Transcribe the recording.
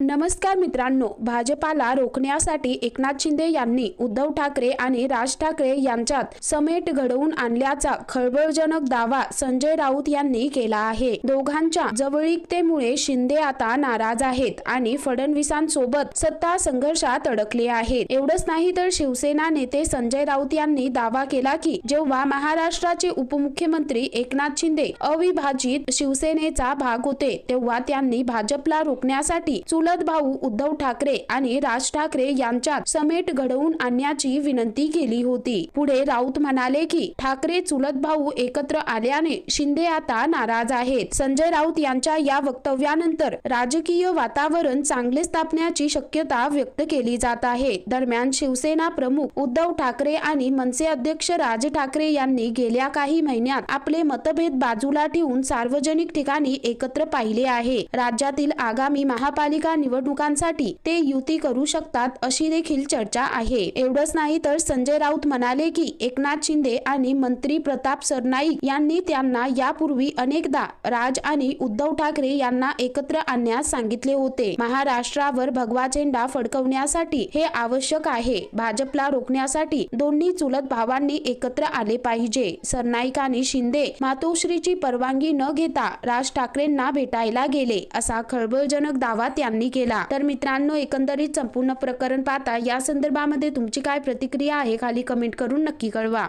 नमस्कार मित्रांनो, भाजपाला रोखण्यासाठी एकनाथ शिंदे यांनी उद्धव ठाकरे आणि राज ठाकरे यांच्यात समेट घडवून आणल्याचा खळबळजनक दावा संजय राऊत यांनी केला आहे। दोघांच्या जवळीकतेमुळे शिंदे आता नाराज आहेत आणि फडणवीसांसोबत सत्ता संघर्षात अडकले आहेत। एवढंच नाही तर शिवसेना नेते संजय राऊत यांनी दावा केला की जेव्हा महाराष्ट्राचे उपमुख्यमंत्री एकनाथ शिंदे अविभाजित शिवसेनेचा भाग होते तेव्हा त्यांनी भाजपला रोखण्यासाठी चुलत भाऊ उद्धव ठाकरे आणि राज ठाकरे यांच्यात समेट घडवून आणण्याची विनंती केली होती। पुढे राऊत म्हणाले की ठाकरे चुलत भाऊ एकत्र आल्याने शिंदे आता नाराज आहेत। संजय राऊत यांच्या या वक्तव्यानंतर राजकीय वातावरण चांगले स्थापण्याची शक्यता व्यक्त केली जात आहे। दरम्यान शिवसेना प्रमुख उद्धव ठाकरे आणि मनसे अध्यक्ष राज ठाकरे यांनी गेल्या काही महिन्यात आपले मतभेद बाजूला ठेवून सार्वजनिक ठिकाणी एकत्र पाहिले आहे। राज्यातील आगामी महापालिका निवडणुकांसाठी ते युती करू शकतात अशी देखील चर्चा आहे। एवढंच नाही तर संजय राऊत म्हणाले की एकनाथ शिंदे आणि मंत्री प्रताप सरनाईक यांनी त्यांना यापूर्वी अनेकदा राज आणि उद्धव ठाकरे यांना एकत्र आणण्यास सांगितले होते। महाराष्ट्रावर भगवा झेंडा फडकवण्यासाठी हे आवश्यक आहे। भाजपला रोखण्यासाठी दोन्ही चुलत भावांनी एकत्र आले पाहिजे। सरनाईक आणि शिंदे मातोश्रीची परवानगी न घेता राज ठाकरेंना भेटायला गेले असा खळबळजनक दावा त्यांनी केला। तर मित्रांनो, एकंदरीत संपूर्ण प्रकरण पाहता या संदर्भामध्ये तुमची काय प्रतिक्रिया आहे खाली कमेंट करून नक्की कळवा।